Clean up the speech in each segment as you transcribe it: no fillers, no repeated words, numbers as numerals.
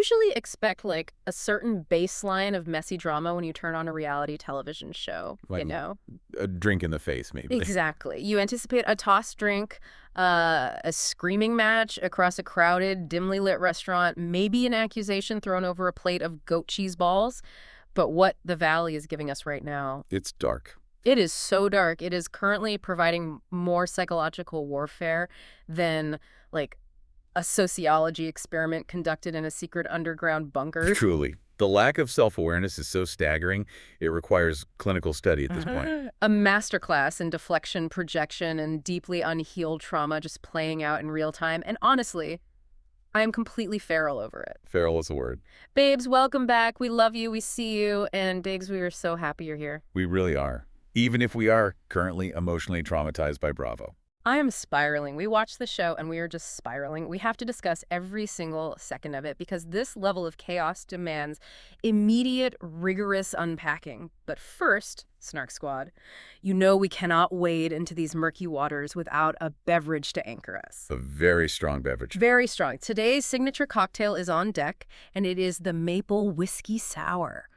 usually expect like a certain baseline of messy drama when you turn on a reality television show, Like you know? a drink in the face, maybe. Exactly. You anticipate a tossed drink, a screaming match across a crowded, dimly lit restaurant, maybe an accusation thrown over a plate of goat cheese balls. But what the Valley is giving us right now, It's dark. it is so dark. It is currently providing more psychological warfare than like a sociology experiment conducted in a secret underground bunker. Truly. The lack of self-awareness is so staggering, it requires clinical study at this point. A masterclass in deflection, projection, and deeply unhealed trauma just playing out in real time. And honestly, I am completely feral over it. Feral is a word. Babes, welcome back. We love you. We see you. And Diggs, we are so happy you're here. We really are. Even if we are currently emotionally traumatized by Bravo. I am spiraling. We watched the show and we are just spiraling. We have to discuss every single second of it because this level of chaos demands immediate, rigorous unpacking. But first, Snark Squad, you know we cannot wade into these murky waters without a beverage to anchor us. A very strong beverage. Very strong. Today's signature cocktail is on deck, and it is the Maple Whiskey Sour.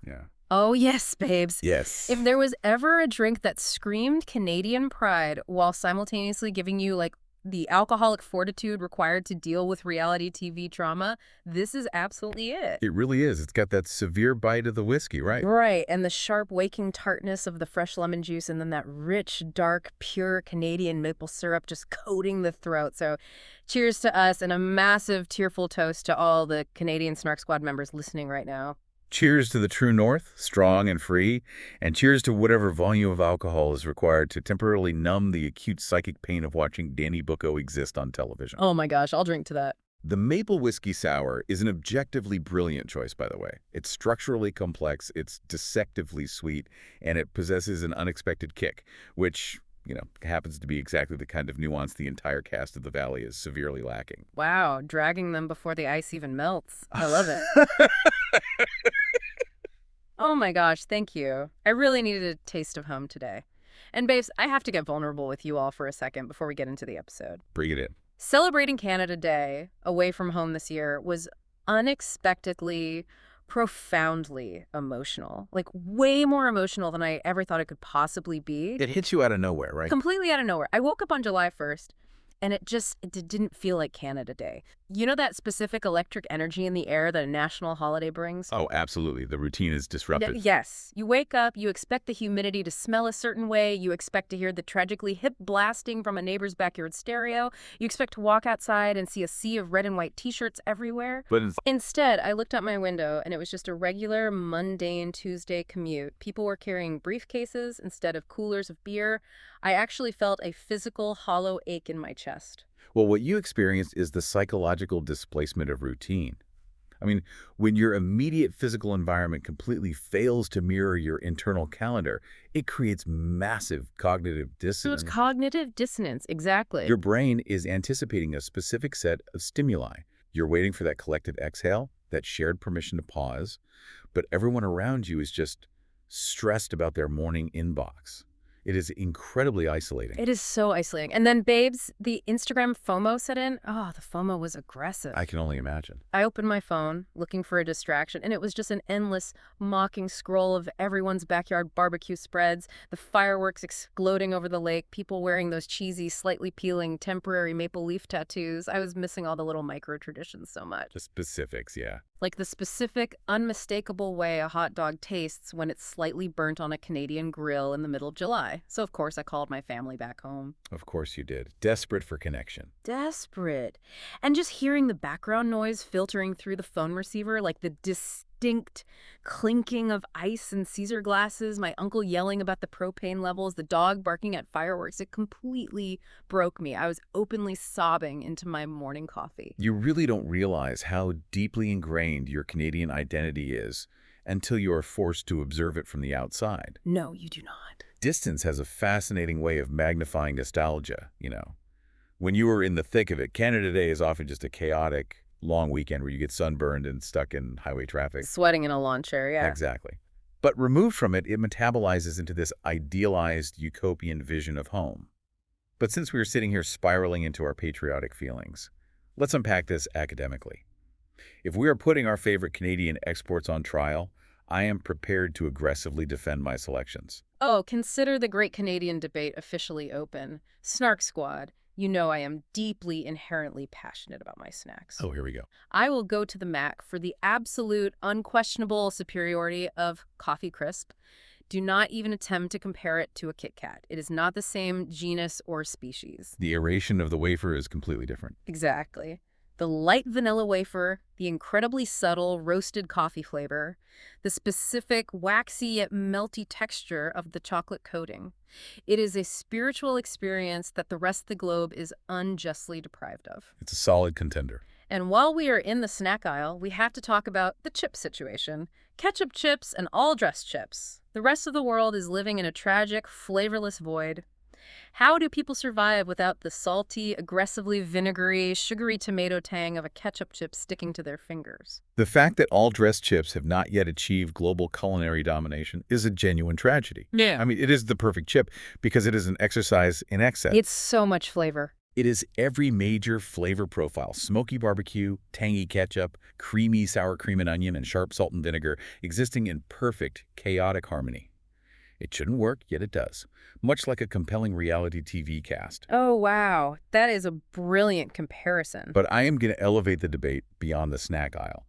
Yeah. Oh, yes, babes. Yes. If there was ever a drink that screamed Canadian pride while simultaneously giving you, like, the alcoholic fortitude required to deal with reality TV trauma, this is absolutely it. It really is. It's got that severe bite of the whiskey, right? Right, and the sharp, waking tartness of the fresh lemon juice, and then that rich, dark, pure Canadian maple syrup just coating the throat. So cheers to us, and a massive, tearful toast to all the Canadian Snark Squad members listening right now. Cheers to the true north, strong and free, and cheers to whatever volume of alcohol is required to temporarily numb the acute psychic pain of watching Danny Bucco exist on television. Oh my gosh, I'll drink to that. The Maple Whiskey Sour is an objectively brilliant choice, by the way. It's structurally complex, it's deceptively sweet, and it possesses an unexpected kick, which, happens to be exactly the kind of nuance the entire cast of The Valley is severely lacking. Wow, dragging them before the ice even melts. I love it. Oh my gosh, thank you. I really needed a taste of home today. And babes, I have to get vulnerable with you all for a second before we get into the episode. Bring it in. Celebrating Canada Day away from home this year was unexpectedly, profoundly emotional. Like, way more emotional than I ever thought it could possibly be. It hits you out of nowhere, right? Completely out of nowhere. I woke up on July 1st, and it didn't feel like Canada Day. You know that specific electric energy in the air that a national holiday brings? Oh, absolutely. The routine is disrupted. Yes. You wake up, you expect the humidity to smell a certain way, you expect to hear the tragically hip blasting from a neighbor's backyard stereo, you expect to walk outside and see a sea of red and white t-shirts everywhere. But Instead, I looked out my window and it was just a regular, mundane Tuesday commute. People were carrying briefcases instead of coolers of beer. I actually felt a physical, hollow ache in my chest. well, what you experienced is the psychological displacement of routine. I mean, when your immediate physical environment completely fails to mirror your internal calendar, it creates massive cognitive So dissonance. it's cognitive dissonance, exactly. Your brain is anticipating a specific set of stimuli. You're waiting for that collective exhale, that shared permission to pause, but everyone around you is just stressed about their morning inbox. It is incredibly isolating. It is so isolating. And then, babes, the Instagram FOMO set in. Oh, the FOMO was aggressive. I can only imagine. I opened my phone looking for a distraction, and it was just an endless, mocking scroll of everyone's backyard barbecue spreads, the fireworks exploding over the lake, people wearing those cheesy, slightly peeling, temporary maple leaf tattoos. I was missing all the little micro-traditions so much. The specifics, yeah. Like the specific, unmistakable way a hot dog tastes when it's slightly burnt on a Canadian grill in the middle of July. So, of course, I called my family back home. Of course you did. Desperate for connection. Desperate. And just hearing the background noise filtering through the phone receiver, like the distinct clinking of ice and Caesar glasses, my uncle yelling about the propane levels, the dog barking at fireworks, it completely broke me. I was openly sobbing into my morning coffee. You really don't realize how deeply ingrained your Canadian identity is until you are forced to observe it from the outside. No, you do not. Distance has a fascinating way of magnifying nostalgia, When you are in the thick of it, Canada Day is often just a chaotic, long weekend where you get sunburned and stuck in highway traffic. Sweating in a lawn chair, yeah. Exactly. But removed from it, it metabolizes into this idealized utopian vision of home. But since we are sitting here spiraling into our patriotic feelings, let's unpack this academically. If we are putting our favorite Canadian exports on trial, I am prepared to aggressively defend my selections. Oh, consider the Great Canadian Debate officially open. Snark Squad, you know I am deeply, inherently passionate about my snacks. Oh, here we go. I will go to the Mac for the absolute, unquestionable superiority of Coffee Crisp. Do not even attempt to compare it to a Kit Kat. It is not the same genus or species. The aeration of the wafer is completely different. Exactly. The light vanilla wafer, the incredibly subtle roasted coffee flavor, the specific waxy yet melty texture of the chocolate coating. It is a spiritual experience that the rest of the globe is unjustly deprived of. It's a solid contender. And while we are in the snack aisle, we have to talk about the chip situation. Ketchup chips and all-dressed chips. The rest of the world is living in a tragic, flavorless void. How do people survive without the salty, aggressively vinegary, sugary tomato tang of a ketchup chip sticking to their fingers? The fact that all dressed chips have not yet achieved global culinary domination is a genuine tragedy. Yeah. I mean, it is the perfect chip because it is an exercise in excess. It's so much flavor. It is every major flavor profile: smoky barbecue, tangy ketchup, creamy sour cream and onion, and sharp salt and vinegar, existing in perfect, chaotic harmony. It shouldn't work, yet it does, much like a compelling reality TV cast. Oh, wow. That is a brilliant comparison. But I am going to elevate the debate beyond the snack aisle.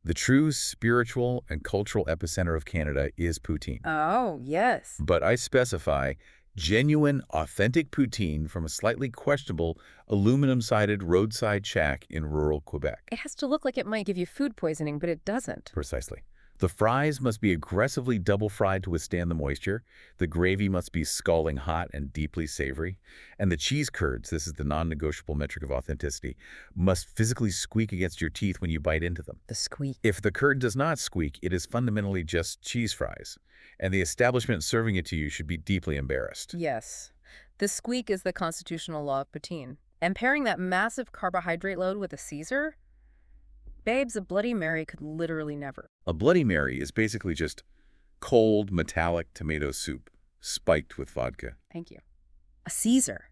The true spiritual and cultural epicenter of Canada is poutine. Oh, yes. But I specify genuine, authentic poutine from a slightly questionable, aluminum-sided roadside shack in rural Quebec. It has to look like it might give you food poisoning, but it doesn't. Precisely. The fries must be aggressively double-fried to withstand the moisture. The gravy must be scalding hot and deeply savory. And the cheese curds, this is the non-negotiable metric of authenticity, must physically squeak against your teeth when you bite into them. The squeak. If the curd does not squeak, it is fundamentally just cheese fries. And the establishment serving it to you should be deeply embarrassed. Yes. The squeak is the constitutional law of poutine. And pairing that massive carbohydrate load with a Caesar? Babes, a Bloody Mary could literally never. A Bloody Mary is basically just cold, metallic tomato soup, spiked with vodka. Thank you. A Caesar.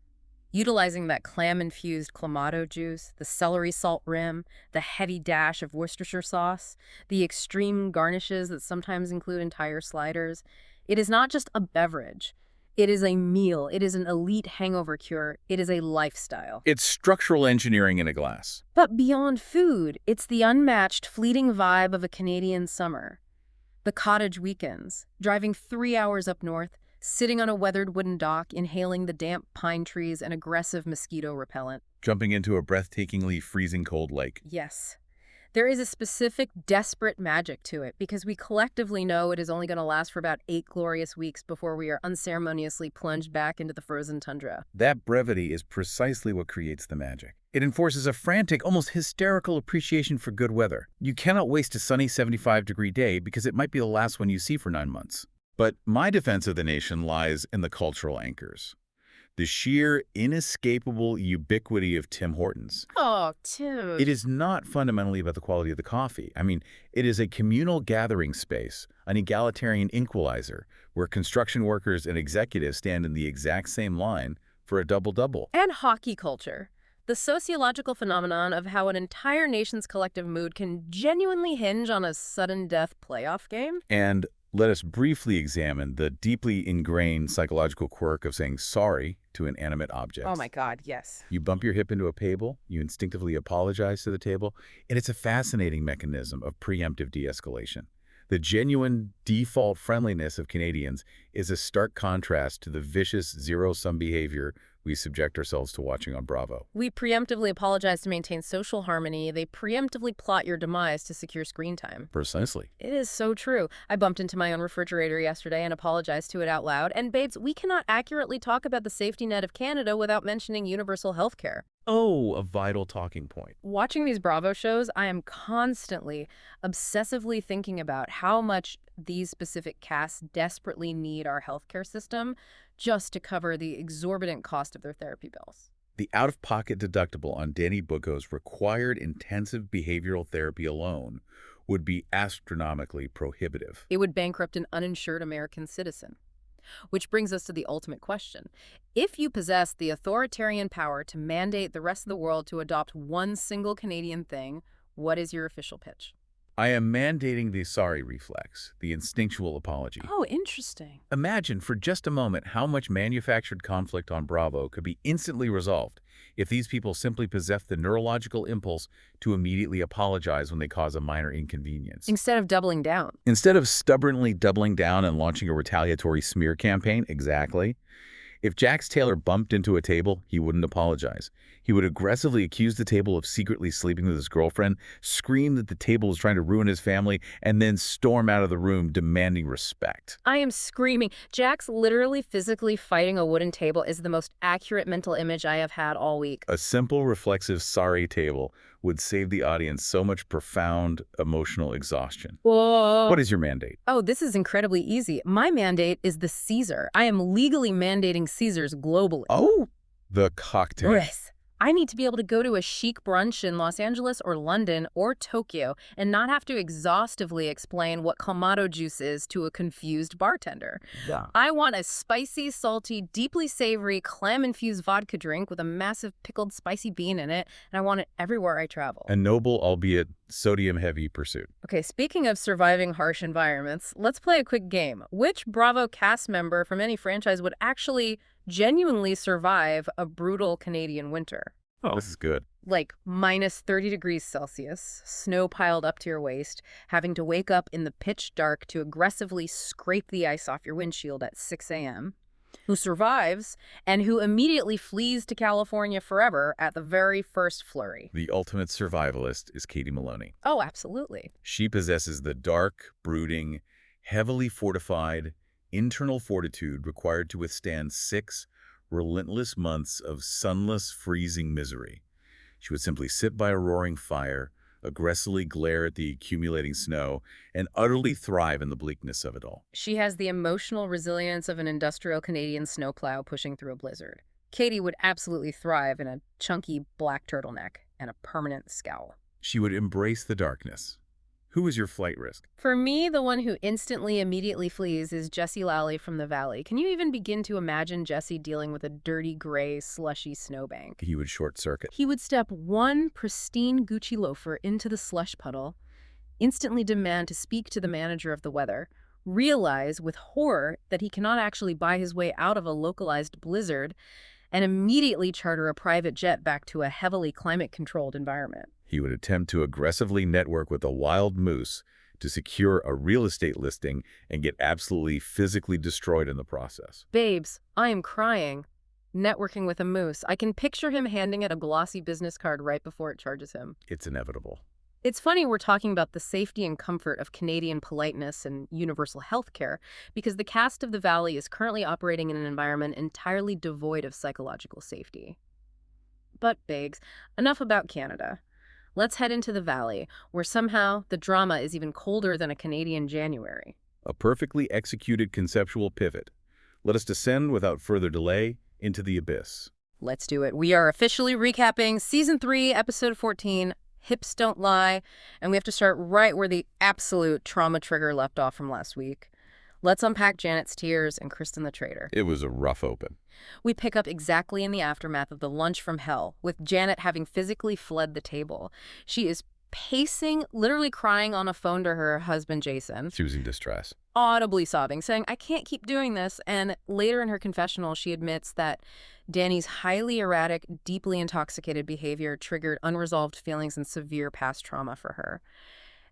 Utilizing that clam-infused clamato juice, the celery salt rim, the heavy dash of Worcestershire sauce, the extreme garnishes that sometimes include entire sliders. It is not just a beverage. It is a meal. It is an elite hangover cure. It is a lifestyle. It's structural engineering in a glass. But beyond food, it's the unmatched, fleeting vibe of a Canadian summer. The cottage weekends, driving 3 hours up north, sitting on a weathered wooden dock, inhaling the damp pine trees and aggressive mosquito repellent. Jumping into a breathtakingly freezing cold lake. Yes. There is a specific, desperate magic to it because we collectively know it is only going to last for about 8 glorious weeks before we are unceremoniously plunged back into the frozen tundra. That brevity is precisely what creates the magic. It enforces a frantic, almost hysterical appreciation for good weather. You cannot waste a sunny 75-degree day because it might be the last one you see for 9 months. But my defense of the nation lies in the cultural anchors. The sheer, inescapable ubiquity of Tim Hortons. Oh, Tim. It is not fundamentally about the quality of the coffee. I mean, it is a communal gathering space, an egalitarian equalizer, where construction workers and executives stand in the exact same line for a double-double. And hockey culture. The sociological phenomenon of how an entire nation's collective mood can genuinely hinge on a sudden death playoff game. And let us briefly examine the deeply ingrained psychological quirk of saying sorry to inanimate objects. Oh my God, yes. You bump your hip into a table, you instinctively apologize to the table, and it's a fascinating mechanism of preemptive de-escalation. The genuine default friendliness of Canadians is a stark contrast to the vicious zero-sum behavior we subject ourselves to watching on Bravo. We preemptively apologize to maintain social harmony. They preemptively plot your demise to secure screen time. Precisely. It is so true. I bumped into my own refrigerator yesterday and apologized to it out loud. And babes, we cannot accurately talk about the safety net of Canada without mentioning universal health care. Oh, a vital talking point. Watching these Bravo shows, I am constantly, obsessively thinking about how much these specific casts desperately need our healthcare system just to cover the exorbitant cost of their therapy bills. The out-of-pocket deductible on Danny Bucco's required intensive behavioral therapy alone would be astronomically prohibitive. It would bankrupt an uninsured American citizen. Which brings us to the ultimate question. If you possess the authoritarian power to mandate the rest of the world to adopt one single Canadian thing, What is your official pitch? I am mandating the sorry reflex, the instinctual apology. Oh, interesting. Imagine for just a moment how much manufactured conflict on Bravo could be instantly resolved if these people simply possessed the neurological impulse to immediately apologize when they cause a minor inconvenience. Instead of doubling down. Instead of stubbornly doubling down and launching a retaliatory smear campaign, exactly. If Jax Taylor bumped into a table, he wouldn't apologize. He would aggressively accuse the table of secretly sleeping with his girlfriend, scream that the table was trying to ruin his family, and then storm out of the room demanding respect. I am screaming. Jax literally physically fighting a wooden table is the most accurate mental image I have had all week. A simple, reflexive sorry table would save the audience so much profound emotional exhaustion. Whoa. What is your mandate? Oh, this is incredibly easy. My mandate is the Caesar. I am legally mandating Caesars globally. Oh, the cocktail. Yes. I need to be able to go to a chic brunch in Los Angeles or London or Tokyo and not have to exhaustively explain what Clamato juice is to a confused bartender. Yeah. I want a spicy, salty, deeply savory, clam-infused vodka drink with a massive pickled spicy bean in it, and I want it everywhere I travel. A noble, albeit sodium-heavy pursuit. Okay, speaking of surviving harsh environments, let's play a quick game. Which Bravo cast member from any franchise would actually genuinely survive a brutal Canadian winter? Oh, this is good. Like minus 30 degrees Celsius, snow piled up to your waist, having to wake up in the pitch dark to aggressively scrape the ice off your windshield at 6 a.m., who survives and who immediately flees to California forever at the very first flurry. The ultimate survivalist is Katie Maloney. Oh, absolutely. She possesses the dark, brooding, heavily fortified, internal fortitude required to withstand 6 relentless months of sunless, freezing misery. She would simply sit by a roaring fire, aggressively glare at the accumulating snow, and utterly thrive in the bleakness of it all. She has the emotional resilience of an industrial Canadian snowplow pushing through a blizzard. Katie would absolutely thrive in a chunky black turtleneck and a permanent scowl. She would embrace the darkness. Who is your flight risk? For me, the one who instantly, immediately flees is Jesse Lally from the Valley. Can you even begin to imagine Jesse dealing with a dirty, gray, slushy snowbank? He would short-circuit. He would step one pristine Gucci loafer into the slush puddle, instantly demand to speak to the manager of the weather, realize with horror that he cannot actually buy his way out of a localized blizzard, and immediately charter a private jet back to a heavily climate-controlled environment. He would attempt to aggressively network with a wild moose to secure a real estate listing and get absolutely physically destroyed in the process. Babes, I am crying. Networking with a moose. I can picture him handing it a glossy business card right before it charges him. It's inevitable. It's funny we're talking about the safety and comfort of Canadian politeness and universal health care because the cast of The Valley is currently operating in an environment entirely devoid of psychological safety. But, babes, enough about Canada. Let's head into the Valley, where somehow the drama is even colder than a Canadian January. A perfectly executed conceptual pivot. Let us descend without further delay into the abyss. Let's do it. We are officially recapping Season 3, Episode 14, Hips Don't Lie, and we have to start right where the absolute trauma trigger left off from last week. Let's unpack Janet's tears and Kristen the traitor. It was a rough open. We pick up exactly in the aftermath of the lunch from hell, with Janet having physically fled the table. She is pacing, literally crying on a phone to her husband, Jason. She was in distress. Audibly sobbing, saying, I can't keep doing this. And later in her confessional, she admits that Danny's highly erratic, deeply intoxicated behavior triggered unresolved feelings and severe past trauma for her.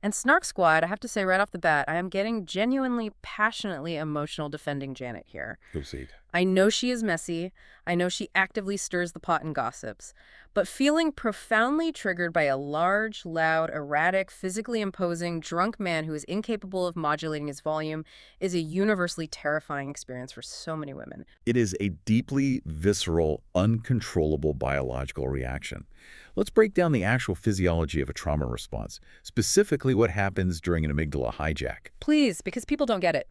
And Snark Squad, I have to say right off the bat, I am getting genuinely, passionately emotional defending Janet here. Proceed. I know she is messy. I know she actively stirs the pot and gossips. But feeling profoundly triggered by a large, loud, erratic, physically imposing, drunk man who is incapable of modulating his volume is a universally terrifying experience for so many women. It is a deeply visceral, uncontrollable biological reaction. Let's break down the actual physiology of a trauma response, specifically what happens during an amygdala hijack. Please, because people don't get it.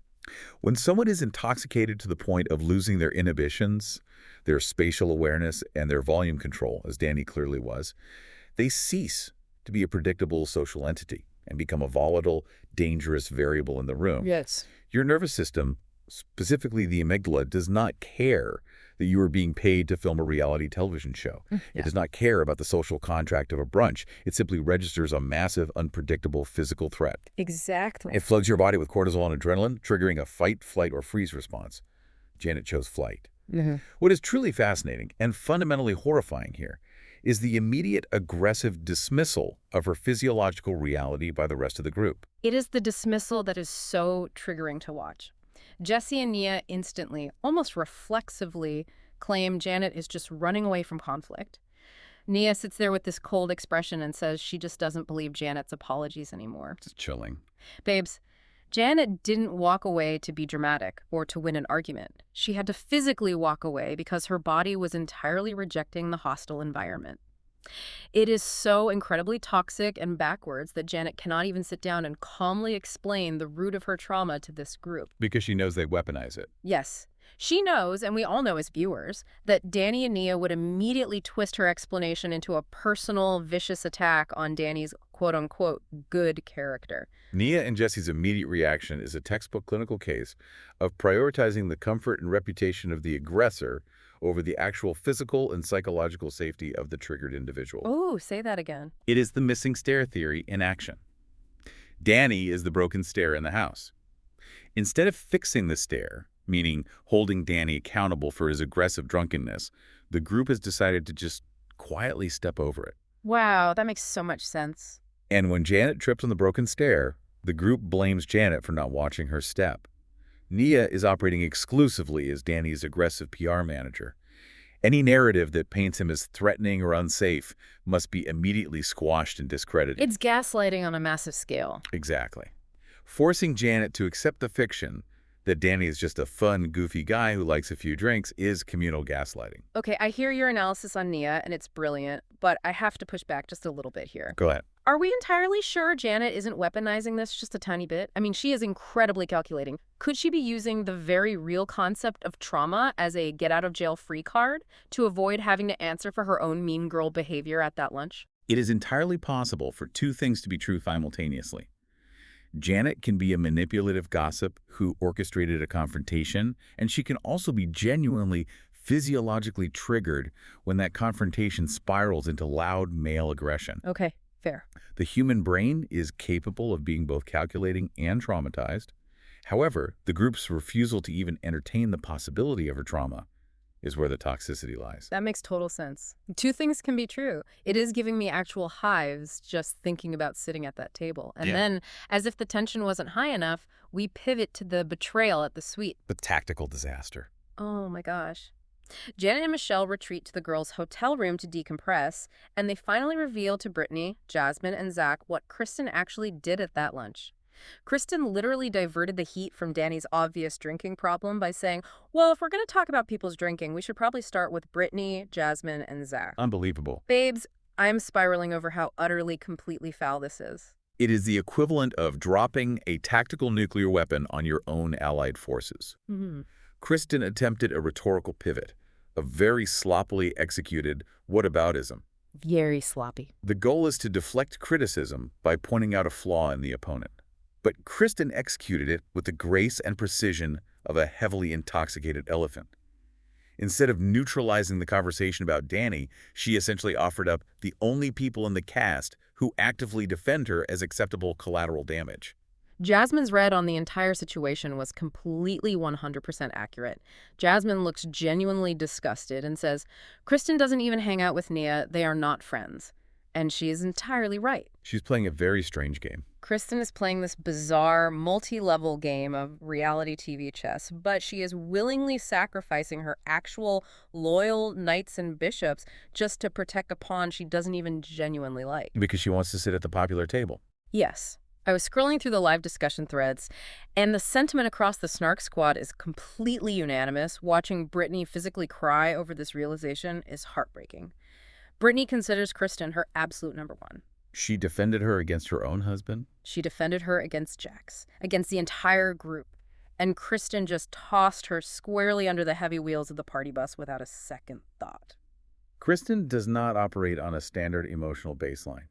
When someone is intoxicated to the point of losing their inhibitions, their spatial awareness, and their volume control, as Danny clearly was, they cease to be a predictable social entity and become a volatile, dangerous variable in the room. Yes. Your nervous system Specifically, the amygdala does not care that you are being paid to film a reality television show. It Yeah. does not care about the social contract of a brunch. It simply registers a massive, unpredictable physical threat. Exactly. It floods your body with cortisol and adrenaline, triggering a fight, flight, or freeze response. Janet chose flight. What is truly fascinating and fundamentally horrifying here is the immediate aggressive dismissal of her physiological reality by the rest of the group. It is the dismissal that is so triggering to watch. Jesse and Nia instantly, almost reflexively, claim Janet is just running away from conflict. Nia sits there with this cold expression and says she just doesn't believe Janet's apologies anymore. It's chilling. Babes, Janet didn't walk away to be dramatic or to win an argument. She had to physically walk away because her body was entirely rejecting the hostile environment. It is so incredibly toxic and backwards that Janet cannot even sit down and calmly explain the root of her trauma to this group. Because she knows they weaponize it. Yes, she knows, and we all know as viewers, that Danny and Nia would immediately twist her explanation into a personal, vicious attack on Danny's quote-unquote good character. Nia and Jesse's immediate reaction is a textbook clinical case of prioritizing the comfort and reputation of the aggressor over the actual physical and psychological safety of the triggered individual. Oh, say that again. It is the missing stair theory in action. Danny is the broken stair in the house. Instead of fixing the stair, meaning holding Danny accountable for his aggressive drunkenness, the group has decided to just quietly step over it. Wow, that makes so much sense. And when Janet trips on the broken stair, the group blames Janet for not watching her step. Nia is operating exclusively as Danny's aggressive PR manager. Any narrative that paints him as threatening or unsafe must be immediately squashed and discredited. It's gaslighting on a massive scale. Exactly. Forcing Janet to accept the fiction that Danny is just a fun, goofy guy who likes a few drinks is communal gaslighting. Okay, I hear your analysis on Nia, and it's brilliant, but I have to push back just a little bit here. Go ahead. Are we entirely sure Janet isn't weaponizing this just a tiny bit? I mean, she is incredibly calculating. Could she be using the very real concept of trauma as a get-out-of-jail-free card to avoid having to answer for her own mean girl behavior at that lunch? It is entirely possible for two things to be true simultaneously. Janet can be a manipulative gossip who orchestrated a confrontation, and she can also be genuinely physiologically triggered when that confrontation spirals into loud male aggression. Okay, fair. The human brain is capable of being both calculating and traumatized. However, the group's refusal to even entertain the possibility of her trauma is where the toxicity lies. That makes total sense. Two things can be true. It is giving me actual hives just thinking about sitting at that table. And then, as if the tension wasn't high enough, we pivot to the betrayal at the suite. The tactical disaster. Oh my gosh. Janet and Michelle retreat to the girls' hotel room to decompress, and they finally reveal to Brittany, Jasmine, and Zack what Kristen actually did at that lunch. Kristen literally diverted the heat from Danny's obvious drinking problem by saying, well, if we're going to talk about people's drinking, we should probably start with Brittany, Jasmine, and Zack. Unbelievable. Babes, I'm spiraling over how utterly, completely foul this is. It is the equivalent of dropping a tactical nuclear weapon on your own allied forces. Kristen attempted a rhetorical pivot, a very sloppily executed whataboutism. Very sloppy. The goal is to deflect criticism by pointing out a flaw in the opponent. But Kristen executed it with the grace and precision of a heavily intoxicated elephant. Instead of neutralizing the conversation about Danny, she essentially offered up the only people in the cast who actively defend her as acceptable collateral damage. Jasmine's read on the entire situation was completely 100% accurate. Jasmine looks genuinely disgusted and says, Kristen doesn't even hang out with Nia, they are not friends. And she is entirely right. She's playing a very strange game. Kristen is playing this bizarre, multi-level game of reality TV chess, but she is willingly sacrificing her actual loyal knights and bishops just to protect a pawn she doesn't even genuinely like. Because she wants to sit at the popular table. Yes. I was scrolling through the live discussion threads, and the sentiment across the Snark Squad is completely unanimous. Watching Brittany physically cry over this realization is heartbreaking. Brittany considers Kristen her absolute number one. She defended her against her own husband. She defended her against Jax, against the entire group. And Kristen just tossed her squarely under the heavy wheels of the party bus without a second thought. Kristen does not operate on a standard emotional baseline.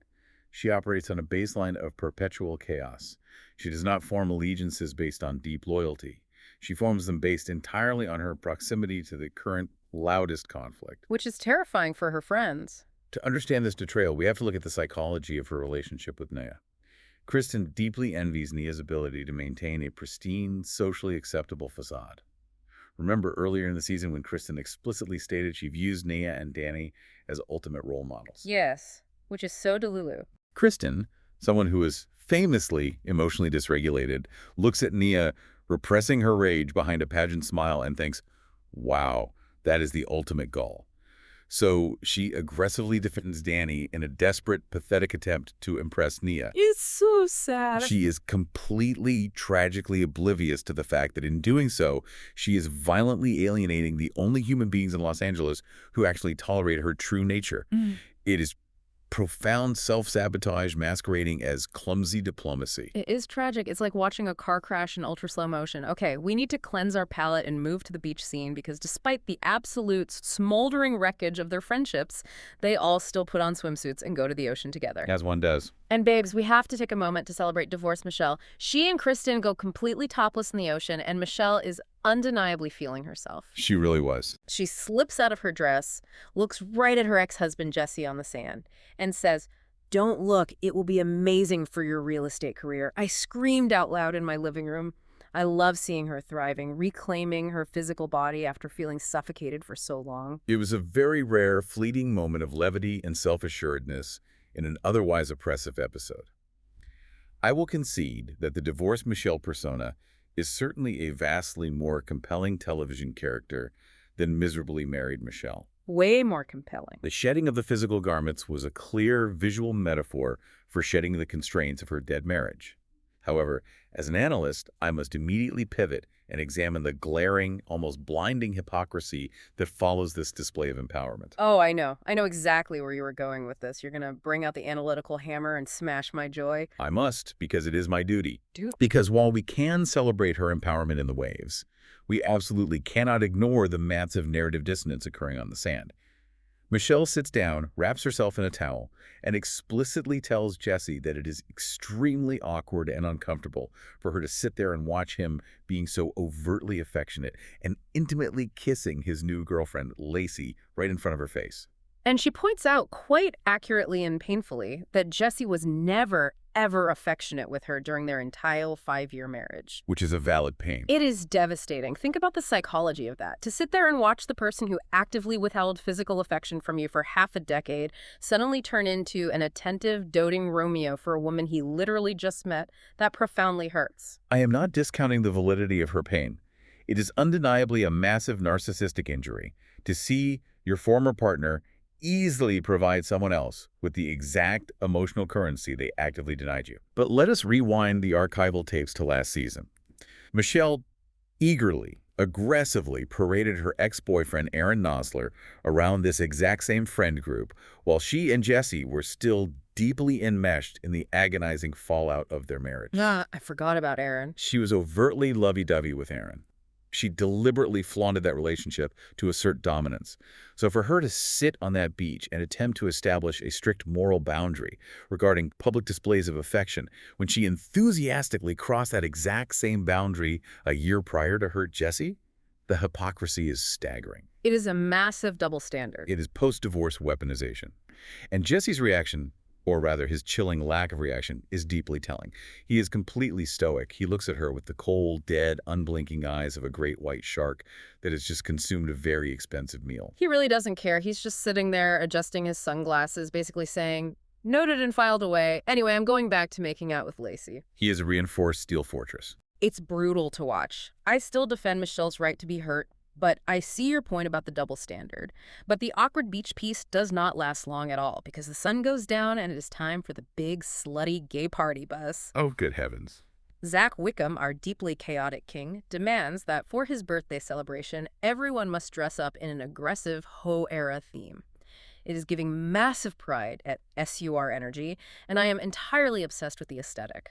She operates on a baseline of perpetual chaos. She does not form allegiances based on deep loyalty. She forms them based entirely on her proximity to the current loudest conflict. Which is terrifying for her friends. To understand this betrayal, we have to look at the psychology of her relationship with Naya. Kristen deeply envies Nia's ability to maintain a pristine, socially acceptable facade. Remember earlier in the season when Kristen explicitly stated she views Nia and Danny as ultimate role models? Yes, which is so Delulu. Kristen, someone who is famously emotionally dysregulated, looks at Nia repressing her rage behind a pageant smile and thinks, wow, that is the ultimate gall. So she aggressively defends Danny in a desperate, pathetic attempt to impress Nia. It's so sad. She is completely, tragically oblivious to the fact that in doing so, she is violently alienating the only human beings in Los Angeles who actually tolerate her true nature. It is profound self-sabotage masquerading as clumsy diplomacy. It is tragic. It's like watching a car crash in ultra slow motion. Okay, we need to cleanse our palate and move to the beach scene because despite the absolute smoldering wreckage of their friendships, they all still put on swimsuits and go to the ocean together. As one does. And babes, we have to take a moment to celebrate divorced Michelle. She and Kristen go completely topless in the ocean, and Michelle is undeniably feeling herself. She really was. She slips out of her dress, looks right at her ex-husband Jesse on the sand, and says, "Don't look, it will be amazing for your real estate career." I screamed out loud in my living room. I love seeing her thriving, reclaiming her physical body after feeling suffocated for so long. It was a very rare, fleeting moment of levity and self-assuredness in an otherwise oppressive episode. I will concede that the divorced Michelle persona is certainly a vastly more compelling television character than miserably married Michelle. Way more compelling. The shedding of the physical garments was a clear visual metaphor for shedding the constraints of her dead marriage. However, as an analyst, I must immediately pivot and examine the glaring, almost blinding hypocrisy that follows this display of empowerment. Oh, I know. I know exactly where you were going with this. You're going to bring out the analytical hammer and smash my joy. I must, because it is my duty. Dude. Because while we can celebrate her empowerment in the waves, we absolutely cannot ignore the massive narrative dissonance occurring on the sand. Michelle sits down, wraps herself in a towel, and explicitly tells Jesse that it is extremely awkward and uncomfortable for her to sit there and watch him being so overtly affectionate and intimately kissing his new girlfriend, Lacey, right in front of her face. And she points out quite accurately and painfully that Jesse was never, ever affectionate with her during their entire 5-year marriage. Which is a valid pain. It is devastating. Think about the psychology of that. To sit there and watch the person who actively withheld physical affection from you for half a decade suddenly turn into an attentive, doting Romeo for a woman he literally just met, that profoundly hurts. I am not discounting the validity of her pain. It is undeniably a massive narcissistic injury to see your former partner easily provide someone else with the exact emotional currency they actively denied you. But let us rewind the archival tapes to last season. Michelle eagerly, aggressively paraded her ex-boyfriend Aaron Nosler around this exact same friend group while she and Jesse were still deeply enmeshed in the agonizing fallout of their marriage. I forgot about Aaron. She was overtly lovey-dovey with Aaron. She deliberately flaunted that relationship to assert dominance. So for her to sit on that beach and attempt to establish a strict moral boundary regarding public displays of affection when she enthusiastically crossed that exact same boundary a year prior to hurt Jesse, the hypocrisy is staggering. It is a massive double standard. It is post-divorce weaponization. And Jesse's reaction, or rather his chilling lack of reaction, is deeply telling. He is completely stoic. He looks at her with the cold, dead, unblinking eyes of a great white shark that has just consumed a very expensive meal. He really doesn't care. He's just sitting there adjusting his sunglasses, basically saying, "Noted and filed away. Anyway, I'm going back to making out with Lacey." He is a reinforced steel fortress. It's brutal to watch. I still defend Michelle's right to be hurt, but I see your point about the double standard. But the awkward beach piece does not last long at all because the sun goes down and it is time for the big, slutty gay party bus. Oh, good heavens. Zack Wickham, our deeply chaotic king, demands that for his birthday celebration, everyone must dress up in an aggressive Ho-era theme. It is giving massive pride at SUR energy, and I am entirely obsessed with the aesthetic.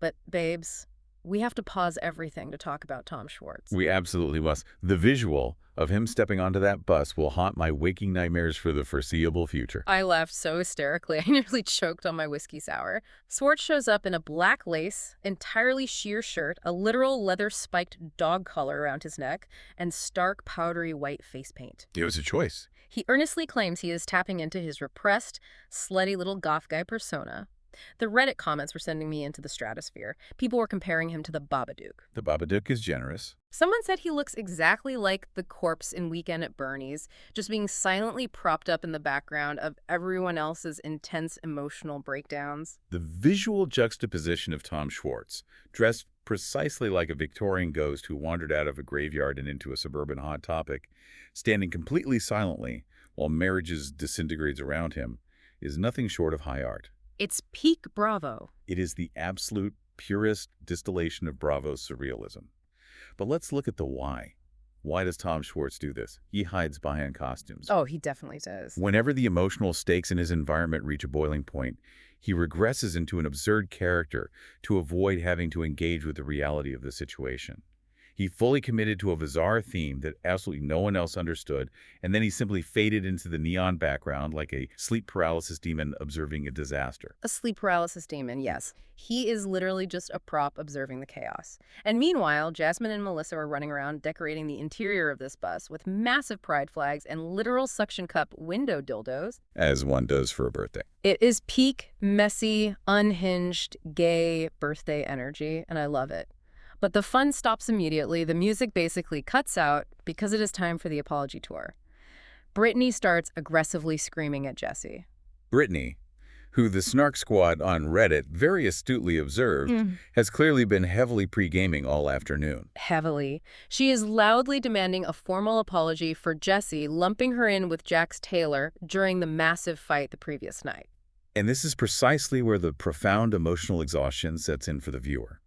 But, babes, We have to pause everything to talk about Tom Schwartz. We absolutely must. The visual of him stepping onto that bus will haunt my waking nightmares for the foreseeable future. I laughed so hysterically, I nearly choked on my whiskey sour. Schwartz shows up in a black lace, entirely sheer shirt, a literal leather-spiked dog collar around his neck, and stark, powdery white face paint. It was a choice. He earnestly claims he is tapping into his repressed, slutty little goth guy persona. The Reddit comments were sending me into the stratosphere. People were comparing him to the Babadook. The Babadook is generous. Someone said he looks exactly like the corpse in Weekend at Bernie's, just being silently propped up in the background of everyone else's intense emotional breakdowns. The visual juxtaposition of Tom Schwartz, dressed precisely like a Victorian ghost who wandered out of a graveyard and into a suburban Hot Topic, standing completely silently while marriages disintegrates around him, is nothing short of high art. It's peak Bravo. It is the absolute purest distillation of Bravo's surrealism. But let's look at the why. Why does Tom Schwartz do this? He hides behind costumes. Oh, he definitely does. Whenever the emotional stakes in his environment reach a boiling point, he regresses into an absurd character to avoid having to engage with the reality of the situation. He fully committed to a bizarre theme that absolutely no one else understood, and then he simply faded into the neon background like a sleep paralysis demon observing a disaster. A sleep paralysis demon, yes. He is literally just a prop observing the chaos. And meanwhile, Jasmine and Melissa are running around decorating the interior of this bus with massive pride flags and literal suction cup window dildos. As one does for a birthday. It is peak, messy, unhinged, gay birthday energy, and I love it. But the fun stops immediately. The music basically cuts out because it is time for the apology tour. Brittany starts aggressively screaming at Jesse. Brittany, who the Snark Squad on Reddit very astutely observed, has clearly been heavily pre-gaming all afternoon. Heavily. She is loudly demanding a formal apology for Jesse lumping her in with Jax Taylor during the massive fight the previous night. And this is precisely where the profound emotional exhaustion sets in for the viewer.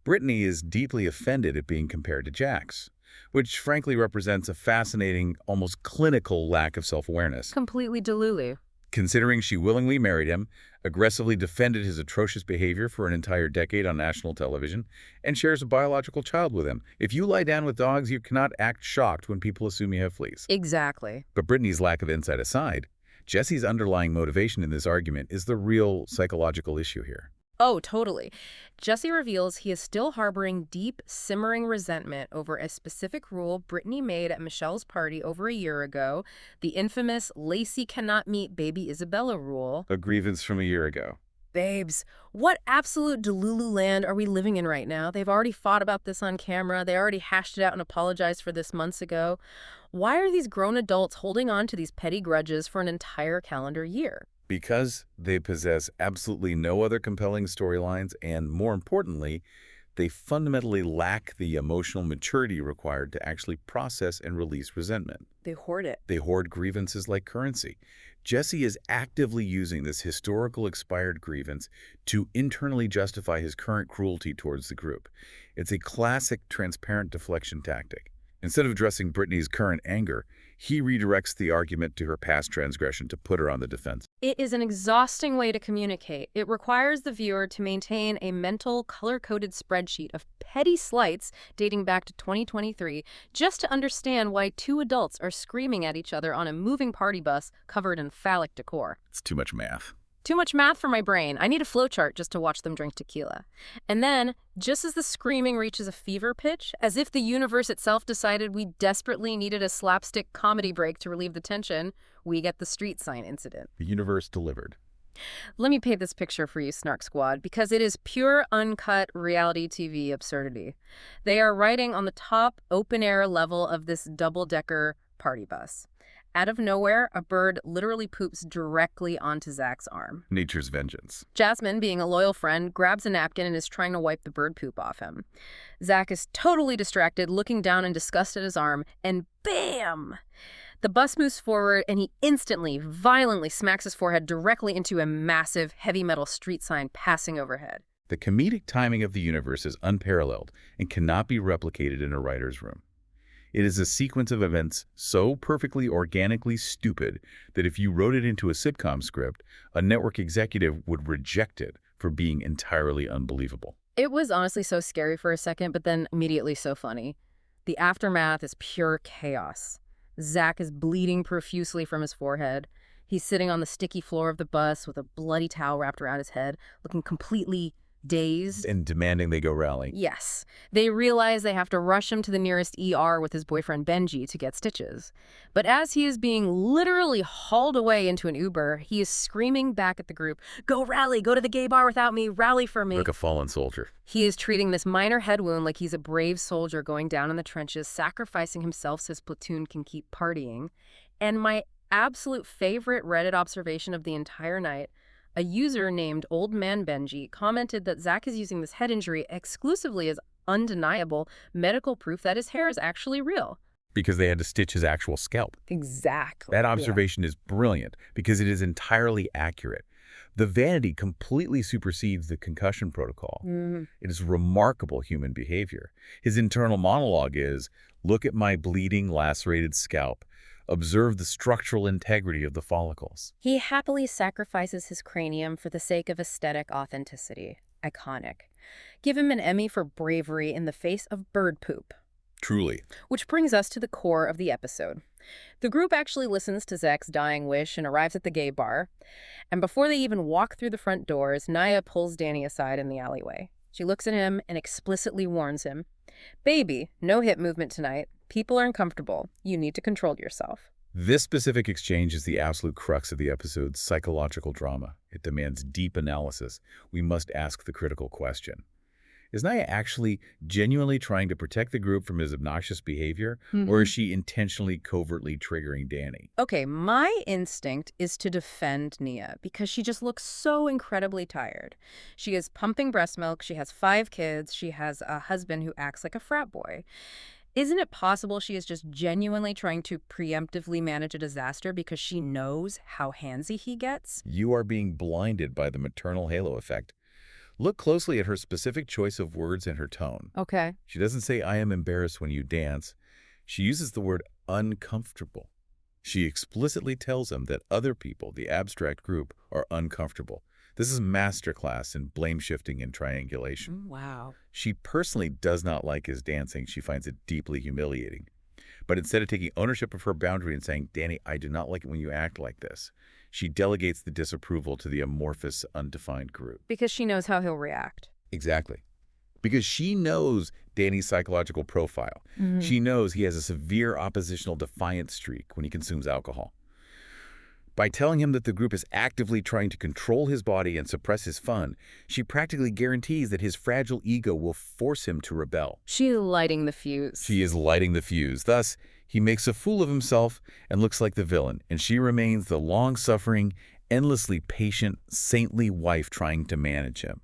Brittany is deeply offended at being compared to Jax, which frankly represents a fascinating, almost clinical lack of self-awareness. Completely delulu. Considering she willingly married him, aggressively defended his atrocious behavior for an entire decade on national television, and shares a biological child with him. If you lie down with dogs, you cannot act shocked when people assume you have fleas. Exactly. But Brittany's lack of insight aside, Jesse's underlying motivation in this argument is the real psychological issue here. Oh, totally. Jesse reveals he is still harboring deep, simmering resentment over a specific rule Brittany made at Michelle's party over a year ago, the infamous Lacey cannot meet baby Isabella rule. A grievance from a year ago. Babes, what absolute Delulu land are we living in right now? They've already fought about this on camera. They already hashed it out and apologized for this months ago. Why are these grown adults holding on to these petty grudges for an entire calendar year? Because they possess absolutely no other compelling storylines, and more importantly, they fundamentally lack the emotional maturity required to actually process and release resentment. They hoard it. They hoard grievances like currency. Jesse is actively using this historical expired grievance to internally justify his current cruelty towards the group. It's a classic transparent deflection tactic. Instead of addressing Brittany's current anger, he redirects the argument to her past transgression to put her on the defense. It is an exhausting way to communicate. It requires the viewer to maintain a mental, color-coded spreadsheet of petty slights dating back to 2023 just to understand why two adults are screaming at each other on a moving party bus covered in phallic decor. It's too much math. Too much math for my brain. I need a flowchart just to watch them drink tequila. And then, just as the screaming reaches a fever pitch, as if the universe itself decided we desperately needed a slapstick comedy break to relieve the tension, we get the street sign incident. The universe delivered. Let me paint this picture for you, Snark Squad, because it is pure, uncut reality TV absurdity. They are riding on the top, open-air level of this double-decker party bus. Out of nowhere, a bird literally poops directly onto Zach's arm. Nature's vengeance. Jasmine, being a loyal friend, grabs a napkin and is trying to wipe the bird poop off him. Zach is totally distracted, looking down in disgust at his arm, and bam! The bus moves forward, and he instantly, violently smacks his forehead directly into a massive, heavy metal street sign passing overhead. The comedic timing of the universe is unparalleled and cannot be replicated in a writer's room. It is a sequence of events so perfectly organically stupid that if you wrote it into a sitcom script, a network executive would reject it for being entirely unbelievable. It was honestly so scary for a second, but then immediately so funny. The aftermath is pure chaos. Zack is bleeding profusely from his forehead. He's sitting on the sticky floor of the bus with a bloody towel wrapped around his head, looking completely dazed. And demanding they go rally. Yes. They realize they have to rush him to the nearest ER with his boyfriend Benji to get stitches. But as he is being literally hauled away into an Uber, he is screaming back at the group, "Go rally! Go to the gay bar without me! Rally for me!" Like a fallen soldier. He is treating this minor head wound like he's a brave soldier going down in the trenches, sacrificing himself so his platoon can keep partying. And my absolute favorite Reddit observation of the entire night, a user named Old Man Benji commented that Zack is using this head injury exclusively as undeniable medical proof that his hair is actually real. Because they had to stitch his actual scalp. Exactly. That observation is brilliant because it is entirely accurate. The vanity completely supersedes the concussion protocol. It is remarkable human behavior. His internal monologue is, look at my bleeding, lacerated scalp. Observe the structural integrity of the follicles. He happily sacrifices his cranium for the sake of aesthetic authenticity. Iconic. Give him an Emmy for bravery in the face of bird poop. Truly. Which brings us to the core of the episode. The group actually listens to Zack's dying wish and arrives at the gay bar. And before they even walk through the front doors, Naya pulls Danny aside in the alleyway. She looks at him and explicitly warns him, "Baby, no hip movement tonight. People are uncomfortable. You need to control yourself." This specific exchange is the absolute crux of the episode's psychological drama. It demands deep analysis. We must ask the critical question. Is Naya actually genuinely trying to protect the group from his obnoxious behavior, or is she intentionally covertly triggering Danny? Okay, my instinct is to defend Nia because she just looks so incredibly tired. She is pumping breast milk, she has 5 kids, she has a husband who acts like a frat boy. Isn't it possible she is just genuinely trying to preemptively manage a disaster because she knows how handsy he gets? You are being blinded by the maternal halo effect. Look closely at her specific choice of words and her tone. Okay. She doesn't say, I am embarrassed when you dance. She uses the word uncomfortable. She explicitly tells him that other people, the abstract group, are uncomfortable. This is masterclass in blame shifting and triangulation. Wow. She personally does not like his dancing. She finds it deeply humiliating. But instead of taking ownership of her boundary and saying, Danny, I do not like it when you act like this, she delegates the disapproval to the amorphous, undefined group. Because she knows how he'll react. Exactly. Because she knows Danny's psychological profile. She knows he has a severe oppositional defiance streak when he consumes alcohol. By telling him that the group is actively trying to control his body and suppress his fun, she practically guarantees that his fragile ego will force him to rebel. She's lighting the fuse. She is lighting the fuse. Thus, he makes a fool of himself and looks like the villain, and she remains the long-suffering, endlessly patient, saintly wife trying to manage him.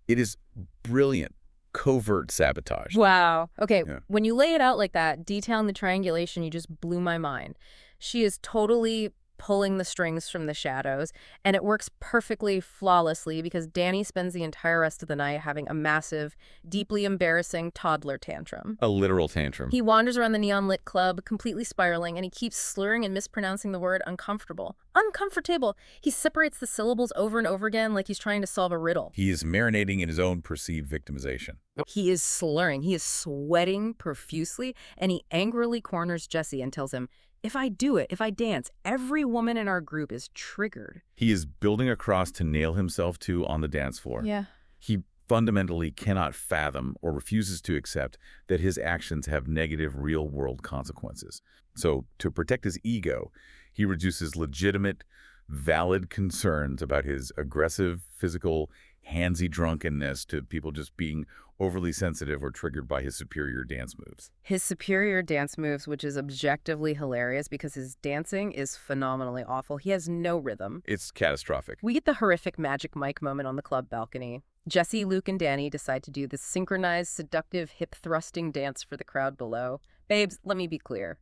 It is brilliant, covert sabotage. Wow. Okay, Yeah. when you lay it out like that, detailing the triangulation, you just blew my mind. She is totally pulling the strings from the shadows, and it works perfectly flawlessly because Danny spends the entire rest of the night having a massive, deeply embarrassing toddler tantrum. A literal tantrum. He wanders around the neon-lit club, completely spiraling, and he keeps slurring and mispronouncing the word uncomfortable. Uncomfortable! He separates the syllables over and over again like he's trying to solve a riddle. He is marinating in his own perceived victimization. He is slurring. He is sweating profusely, and he angrily corners Jesse and tells him, if I do it, if I dance, every woman in our group is triggered. He is building a cross to nail himself to on the dance floor. Yeah. He fundamentally cannot fathom or refuses to accept that his actions have negative real-world consequences. So, to protect his ego, he reduces legitimate, valid concerns about his aggressive, physical, handsy drunkenness to people just being overly sensitive or triggered by his superior dance moves. His superior dance moves, which is objectively hilarious because his dancing is phenomenally awful. He has no rhythm. It's catastrophic. We get the horrific Magic Mike moment on the club balcony. Jesse, Luke, and Danny decide to do this synchronized, seductive, hip-thrusting dance for the crowd below. Babes, let me be clear.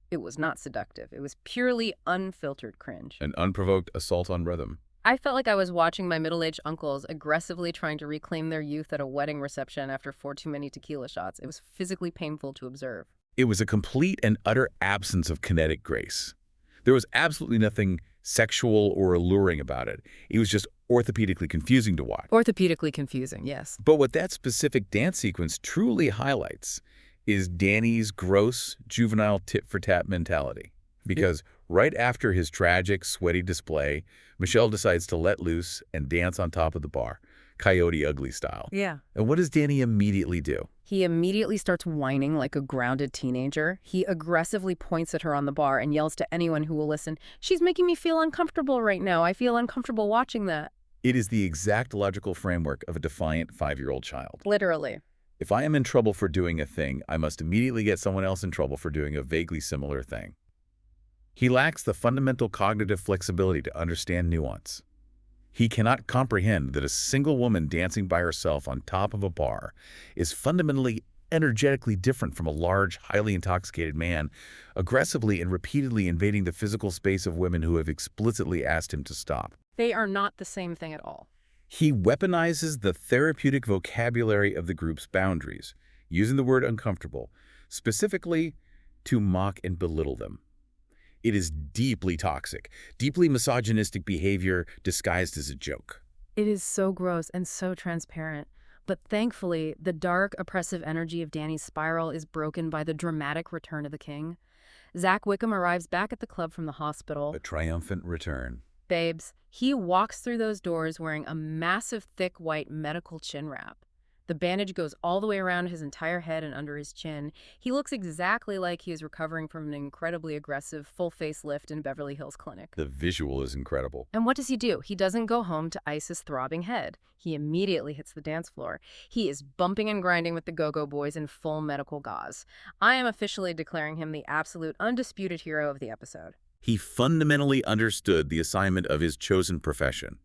It was not seductive. It was purely unfiltered cringe. An unprovoked assault on rhythm. I felt like I was watching my middle-aged uncles aggressively trying to reclaim their youth at a wedding reception after 4 too many tequila shots. It was physically painful to observe. It was a complete and utter absence of kinetic grace. There was absolutely nothing sexual or alluring about it. It was just orthopedically confusing to watch. Orthopedically confusing, yes. But what that specific dance sequence truly highlights is Danny's gross, juvenile tit-for-tat mentality. Because right after his tragic, sweaty display, Michelle decides to let loose and dance on top of the bar, Coyote Ugly style. Yeah. And what does Danny immediately do? He immediately starts whining like a grounded teenager. He aggressively points at her on the bar and yells to anyone who will listen, "She's making me feel uncomfortable right now. I feel uncomfortable watching that." It is the exact logical framework of a defiant 5-year-old child. Literally. If I am in trouble for doing a thing, I must immediately get someone else in trouble for doing a vaguely similar thing. He lacks the fundamental cognitive flexibility to understand nuance. He cannot comprehend that a single woman dancing by herself on top of a bar is fundamentally energetically different from a large, highly intoxicated man aggressively and repeatedly invading the physical space of women who have explicitly asked him to stop. They are not the same thing at all. He weaponizes the therapeutic vocabulary of the group's boundaries, using the word uncomfortable, specifically to mock and belittle them. It is deeply toxic, deeply misogynistic behavior disguised as a joke. It is so gross and so transparent. But thankfully, the dark, oppressive energy of Danny's spiral is broken by the dramatic return of the king. Zack Wickham arrives back at the club from the hospital. A triumphant return. Babes, he walks through those doors wearing a massive, thick, white medical chin wrap. The bandage goes all the way around his entire head and under his chin. He looks exactly like he is recovering from an incredibly aggressive full-face lift in Beverly Hills Clinic. The visual is incredible. And what does he do? He doesn't go home to ice his throbbing head. He immediately hits the dance floor. He is bumping and grinding with the Go-Go Boys in full medical gauze. I am officially declaring him the absolute undisputed hero of the episode. He fundamentally understood the assignment of his chosen profession.